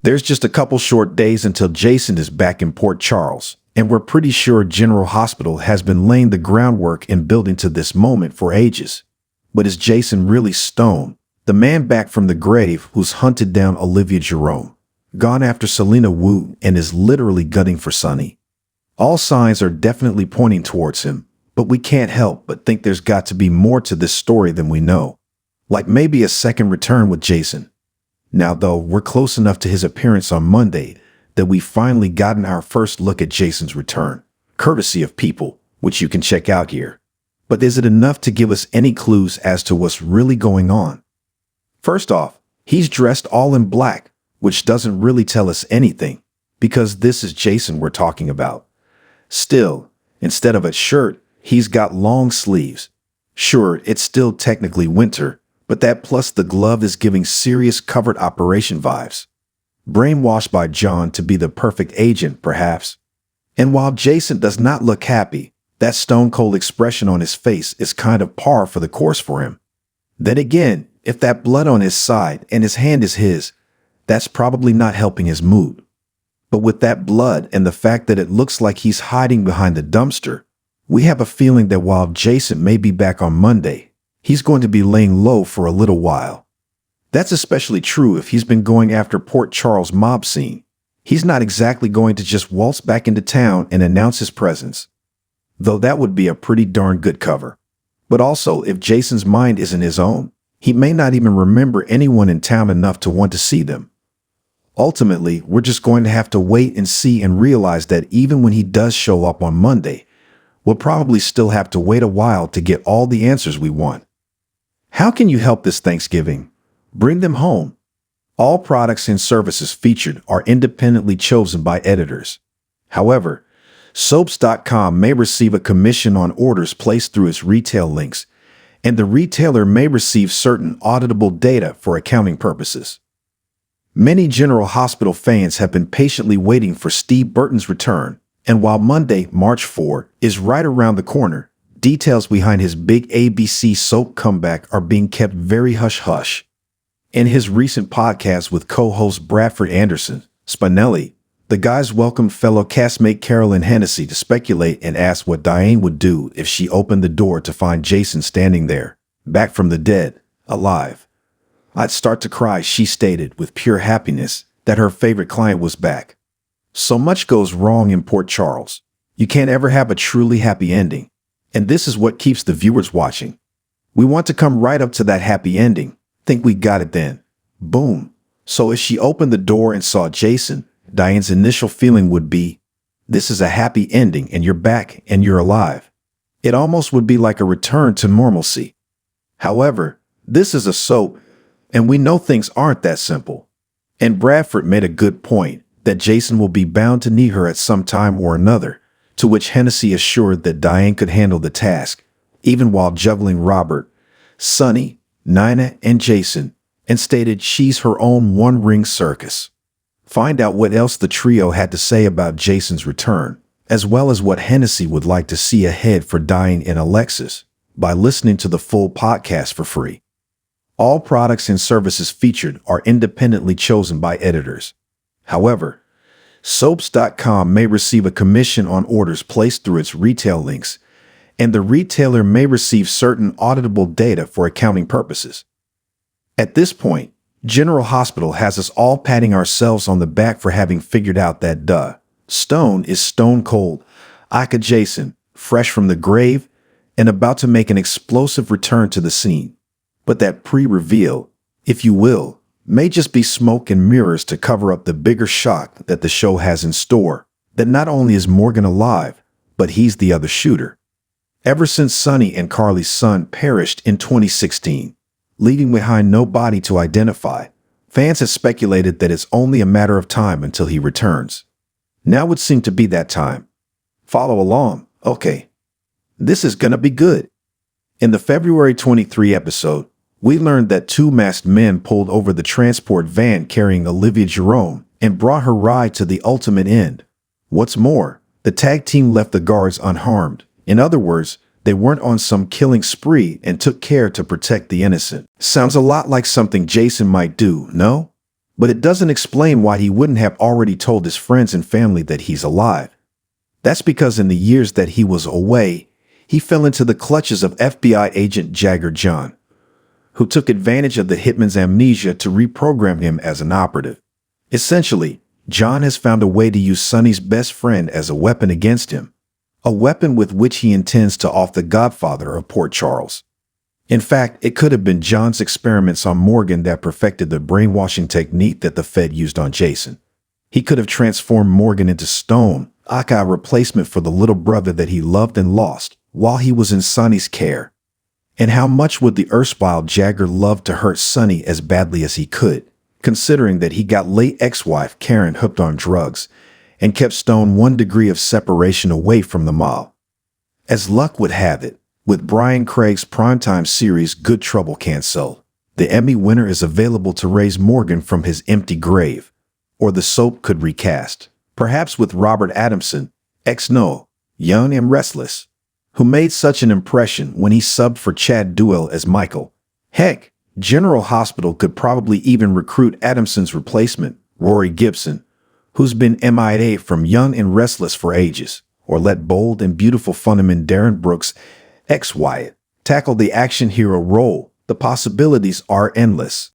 There's just a couple short days until Jason is back in Port Charles, and we're pretty sure General Hospital has been laying the groundwork and building to this moment for ages. But is Jason really Stone, the man back from the grave who's hunted down Olivia Jerome, gone after Selena Wu, and is literally gunning for Sonny? All signs are definitely pointing towards him, but we can't help but think there's got to be more to this story than we know. Like maybe a second return with Jason. Now though, we're close enough to his appearance on Monday that we've finally gotten our first look at Jason's return, courtesy of People, which you can check out here. But is it enough to give us any clues as to what's really going on? First off, he's dressed all in black, which doesn't really tell us anything, because this is Jason we're talking about. Still, instead of a shirt, he's got long sleeves. Sure, it's still technically winter, but that plus the glove is giving serious covert operation vibes. Brainwashed by John to be the perfect agent, perhaps. And while Jason does not look happy, that stone-cold expression on his face is kind of par for the course for him. Then again, if that blood on his side and his hand is his, that's probably not helping his mood. But with that blood and the fact that it looks like he's hiding behind the dumpster, we have a feeling that while Jason may be back on Monday, he's going to be laying low for a little while. That's especially true if he's been going after Port Charles' mob scene. He's not exactly going to just waltz back into town and announce his presence. Though that would be a pretty darn good cover. But also, if Jason's mind isn't his own, he may not even remember anyone in town enough to want to see them. Ultimately, we're just going to have to wait and see and realize that even when he does show up on Monday, we'll probably still have to wait a while to get all the answers we want. How can you help this Thanksgiving? Bring them home. All products and services featured are independently chosen by editors. However, Soaps.com may receive a commission on orders placed through its retail links, and the retailer may receive certain auditable data for accounting purposes. Many General Hospital fans have been patiently waiting for Steve Burton's return, and while Monday, March 4, is right around the corner, details behind his big ABC soap comeback are being kept very hush-hush. In his recent podcast with co-host Bradford Anderson, Spinelli, the guys welcomed fellow castmate Carolyn Hennessy to speculate and asked what Diane would do if she opened the door to find Jason standing there, back from the dead, alive. I'd start to cry, she stated with pure happiness that her favorite client was back. So much goes wrong in Port Charles. You can't ever have a truly happy ending. And this is what keeps the viewers watching. We want to come right up to that happy ending. Think we got it then. Boom. So if she opened the door and saw Jason, Diane's initial feeling would be, this is a happy ending and you're back and you're alive. It almost would be like a return to normalcy. However, this is a soap, and we know things aren't that simple. And Bradford made a good point that Jason will be bound to need her at some time or another, to which Hennessy assured that Diane could handle the task, even while juggling Robert, Sonny, Nina, and Jason, and stated she's her own one-ring circus. Find out what else the trio had to say about Jason's return, as well as what Hennessy would like to see ahead for Diane and Alexis, by listening to the full podcast for free. All products and services featured are independently chosen by editors. However, Soaps.com may receive a commission on orders placed through its retail links, and the retailer may receive certain auditable data for accounting purposes. At this point, General Hospital has us all patting ourselves on the back for having figured out that Stone is stone cold, Ika Jason, fresh from the grave, and about to make an explosive return to the scene. But that pre-reveal, if you will, may just be smoke and mirrors to cover up the bigger shock that the show has in store, that not only is Morgan alive, but he's the other shooter. Ever since Sonny and Carly's son perished in 2016, leaving behind no body to identify, fans have speculated that it's only a matter of time until he returns. Now would seem to be that time. Follow along, okay. This is gonna be good. In the February 23 episode, we learned that two masked men pulled over the transport van carrying Olivia Jerome and brought her ride to the ultimate end. What's more, the tag team left the guards unharmed. In other words, they weren't on some killing spree and took care to protect the innocent. Sounds a lot like something Jason might do, no? But it doesn't explain why he wouldn't have already told his friends and family that he's alive. That's because in the years that he was away, he fell into the clutches of FBI agent Jagger John, who took advantage of the hitman's amnesia to reprogram him as an operative. Essentially, John has found a way to use Sonny's best friend as a weapon against him, a weapon with which he intends to off the godfather of Port Charles. In fact, it could have been John's experiments on Morgan that perfected the brainwashing technique that the Fed used on Jason. He could have transformed Morgan into stone, aka a replacement for the little brother that he loved and lost while he was in Sonny's care. And how much would the erstwhile Jagger love to hurt Sonny as badly as he could, considering that he got late ex-wife Karen hooked on drugs and kept Stone 1 degree of separation away from the mob. As luck would have it, with Brian Craig's primetime series Good Trouble canceled, the Emmy winner is available to raise Morgan from his empty grave, or the soap could recast, perhaps with Robert Adamson, ex-Noah, young and restless, who made such an impression when he subbed for Chad Duell as Michael. Heck, General Hospital could probably even recruit Adamson's replacement, Rory Gibson, who's been MIA from Young and Restless for ages, or let bold and beautiful funnyman Darren Brooks, ex-Wyatt, tackle the action hero role. The possibilities are endless.